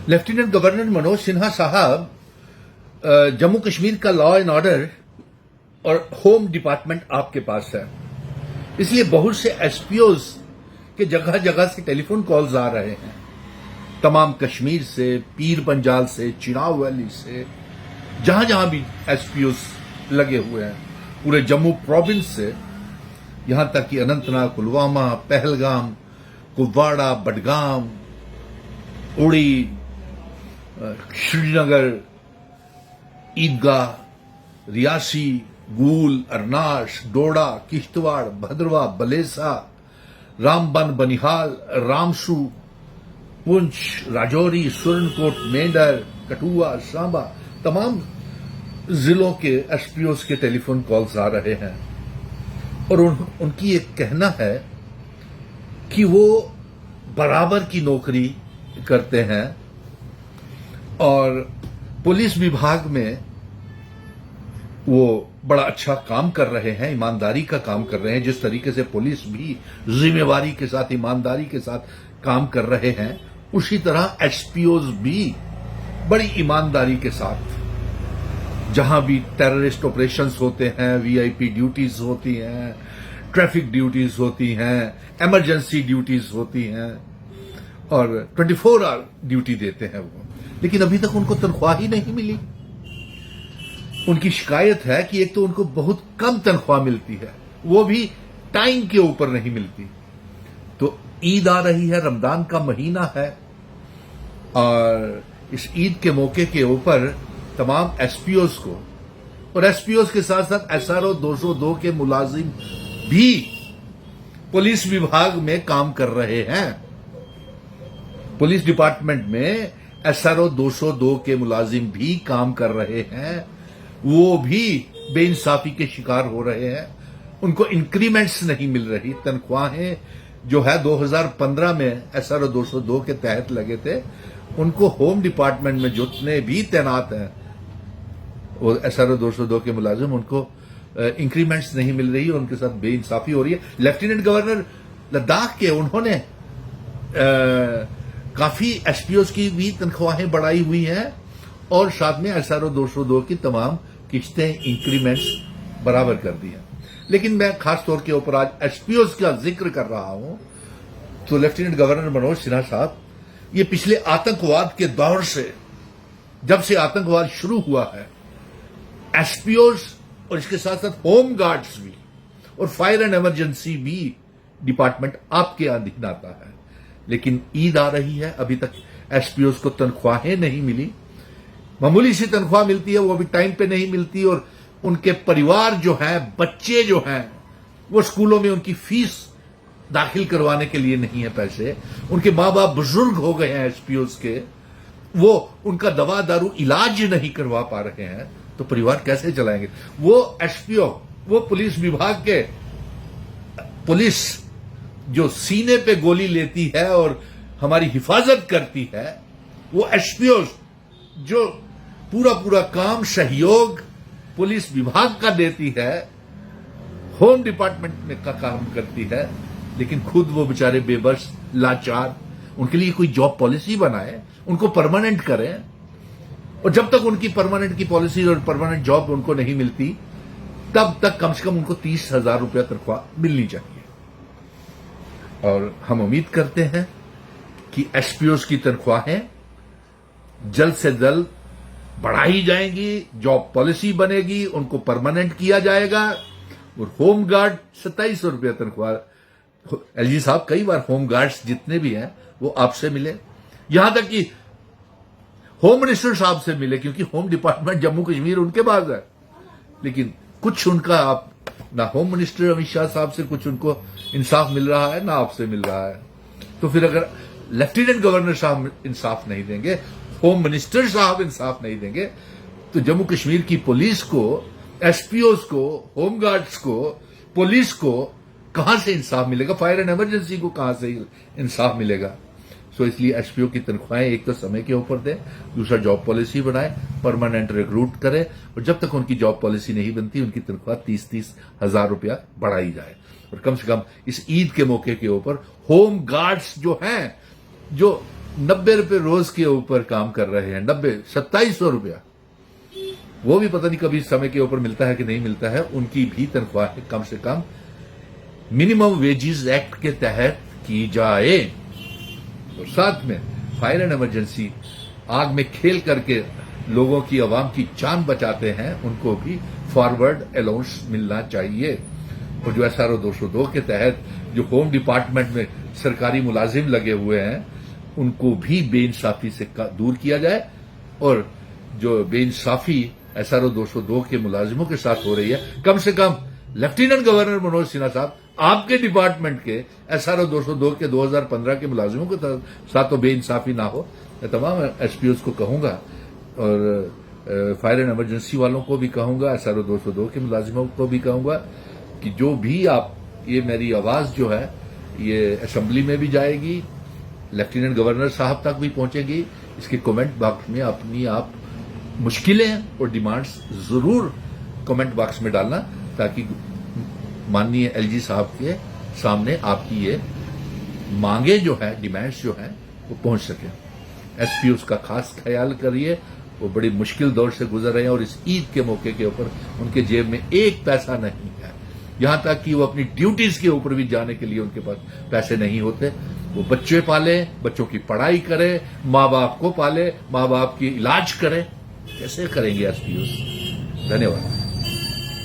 Lieutenant governor Manoj Sinha साहब जम्मू कश्मीर का law and order और होम डिपार्टमेंट आपके पास है, इसलिए बहुत से एसपीओज के जगह जगह से टेलीफोन कॉल्स आ रहे हैं। तमाम कश्मीर से, पीर पंजाल से, चिनाब वैली से, जहां जहां भी एसपीओज लगे हुए हैं, पूरे जम्मू प्रोविंस से यहां तक कि अनंतनाग, पुलवामा, पहलगाम, कुपवाड़ा, बडगाम, उड़ी, श्रीनगर, ईदगाह, रियासी, गूल, अरनाश, डोडा, किश्तवाड़, भद्रवा, बलेसा, रामबन, बनिहाल, रामसू, पुंछ, राजौरी, सुरनकोट, मेंढर, कठुआ, सांबा, तमाम जिलों के एसपीओज के टेलीफोन कॉल्स आ रहे हैं और उनकी एक कहना है कि वो बराबर की नौकरी करते हैं और पुलिस विभाग में वो बड़ा अच्छा काम कर रहे हैं, ईमानदारी का काम कर रहे हैं। जिस तरीके से पुलिस भी जिम्मेवारी के साथ, ईमानदारी के साथ काम कर रहे हैं, उसी तरह एसपीओज भी बड़ी ईमानदारी के साथ जहां भी टेररिस्ट ऑपरेशंस होते हैं, वीआईपी ड्यूटीज होती हैं, ट्रैफिक ड्यूटीज होती हैं, इमरजेंसी ड्यूटीज होती हैं और 24 आवर ड्यूटी देते हैं वो, लेकिन अभी तक उनको तनख्वाह ही नहीं मिली। उनकी शिकायत है कि एक तो उनको बहुत कम तनख्वाह मिलती है, वो भी टाइम के ऊपर नहीं मिलती। तो ईद आ रही है, रमजान का महीना है और इस ईद के मौके के ऊपर तमाम एसपीओज को और एसपीओज के साथ साथ एसआरओ 202 के मुलाजिम भी पुलिस विभाग में काम कर रहे हैं। पुलिस डिपार्टमेंट में एसआरओ 202 के मुलाजिम भी काम कर रहे हैं, वो भी बेइंसाफी के शिकार हो रहे हैं। उनको इंक्रीमेंट्स नहीं मिल रही। तनख्वाहें जो है 2015 में एसआरओ 202 के तहत लगे थे, उनको होम डिपार्टमेंट में जितने भी तैनात हैं वो एसआरओ 202 के मुलाजिम, उनको इंक्रीमेंट्स नहीं मिल रही है, उनके साथ बेइंसाफी हो रही है। लेफ्टिनेंट गवर्नर लद्दाख के उन्होंने काफी एसपीओज की भी तनख्वाहें बढ़ाई हुई हैं और साथ में एसआरओ 202 की तमाम किस्तें, इंक्रीमेंट्स बराबर कर दी हैं। लेकिन मैं खास तौर के ऊपर आज एसपीओज का जिक्र कर रहा हूं तो लेफ्टिनेंट गवर्नर मनोज सिन्हा साहब, ये पिछले आतंकवाद के दौर से, जब से आतंकवाद शुरू हुआ है, एसपीओज और इसके साथ साथ होम गार्ड्स भी और फायर एंड इमरजेंसी भी डिपार्टमेंट आपके अधीन आता है। लेकिन ईद आ रही है, अभी तक एसपीओज को तनख्वाहें नहीं मिली। मामूली सी तनख्वाह मिलती है, वो भी टाइम पे नहीं मिलती और उनके परिवार जो है, बच्चे जो हैं, वो स्कूलों में उनकी फीस दाखिल करवाने के लिए नहीं है पैसे। उनके माँ बाप बुजुर्ग हो गए हैं एसपीओज के, वो उनका दवा दारू इलाज नहीं करवा पा रहे हैं, तो परिवार कैसे चलाएंगे? वो एसपीओ, वो पुलिस विभाग के पुलिस जो सीने पे गोली लेती है और हमारी हिफाजत करती है, वो एसपीओ जो पूरा पूरा काम सहयोग पुलिस विभाग का देती है, होम डिपार्टमेंट में का काम करती है, लेकिन खुद वो बेचारे बेबस, लाचार। उनके लिए कोई जॉब पॉलिसी बनाए, उनको परमानेंट करें और जब तक उनकी परमानेंट की पॉलिसी और परमानेंट जॉब उनको नहीं मिलती, तब तक कम से कम उनको 30,000 रुपया तनख्वाह मिलनी चाहिए। और हम उम्मीद करते हैं कि एसपीओज की तनख्वाहें जल्द से जल्द बढ़ाई जाएंगी, जॉब पॉलिसी बनेगी, उनको परमानेंट किया जाएगा और होम गार्ड 2700 रुपया तनख्वाह। एलजी साहब, कई बार होम गार्ड्स जितने भी हैं वो आपसे मिले, यहां तक कि होम मिनिस्टर साहब से मिले, क्योंकि होम डिपार्टमेंट जम्मू कश्मीर उनके पास है। लेकिन कुछ उनका आप ना होम मिनिस्टर अमित शाह साहब से कुछ उनको इंसाफ मिल रहा है, ना आपसे मिल रहा है। तो फिर अगर लेफ्टिनेंट गवर्नर साहब इंसाफ नहीं देंगे, होम मिनिस्टर साहब इंसाफ नहीं देंगे, तो जम्मू कश्मीर की पुलिस को, एसपीओज को, होम गार्ड्स को, पुलिस को कहां से इंसाफ मिलेगा? फायर एंड इमरजेंसी को कहां से इंसाफ मिलेगा? सो इसलिए एसपीओ की तनख्वाहें एक तो समय के ऊपर दें, दूसरा जॉब पॉलिसी बनाए, परमानेंट रिक्रूट करें और जब तक उनकी जॉब पॉलिसी नहीं बनती, उनकी तनख्वाह 30-30 हजार रुपया बढ़ाई जाए। और कम से कम इस ईद के मौके के ऊपर होम गार्ड्स जो हैं, जो 90 रुपए रोज के ऊपर काम कर रहे हैं, 90 2700 रुपया, वो भी पता नहीं कभी समय के ऊपर मिलता है कि नहीं मिलता है, उनकी भी तनख्वाह कम से कम मिनिमम वेजेस एक्ट के तहत की जाए। और साथ में फायर एंड इमरजेंसी आग में खेल करके लोगों की, आवाम की जान बचाते हैं, उनको भी फॉरवर्ड अलाउंस मिलना चाहिए। और जो SRO 202 के तहत जो होम डिपार्टमेंट में सरकारी मुलाजिम लगे हुए हैं, उनको भी बेइंसाफी से दूर किया जाए। और जो बेइंसाफी SRO 202 के मुलाजिमों के साथ हो रही है, कम से कम लेफ्टिनेंट गवर्नर मनोज सिन्हा साहब, आपके डिपार्टमेंट के SRO 202 के 2015 के मुलाजिमों के साथ तो बेइंसाफी ना हो। मैं तमाम SPOs को कहूंगा और फायर एंड इमरजेंसी वालों को भी कहूंगा, SRO 202 के मुलाजिमों को भी कहूंगा कि जो भी आप, ये मेरी आवाज जो है ये असेंबली में भी जाएगी, लेफ्टिनेंट गवर्नर साहब तक भी पहुंचेगी। इसके कमेंट बॉक्स में अपनी आप मुश्किलें और डिमांड्स जरूर कमेंट बॉक्स में डालना, ताकि माननीय LG साहब के सामने आपकी ये मांगे जो है, डिमांड्स जो है, वो पहुंच सके। SPOs का खास ख्याल करिए, वो बड़ी मुश्किल दौर से गुजर रहे हैं और इस ईद के मौके के ऊपर उनके जेब में एक पैसा नहीं है, यहां तक कि वो अपनी ड्यूटीज के ऊपर भी जाने के लिए उनके पास पैसे नहीं होते। वो बच्चे पाले, बच्चों की पढ़ाई करे, माँ बाप को पाले, माँ बाप की इलाज करे, कैसे करेंगे SPOs? धन्यवाद।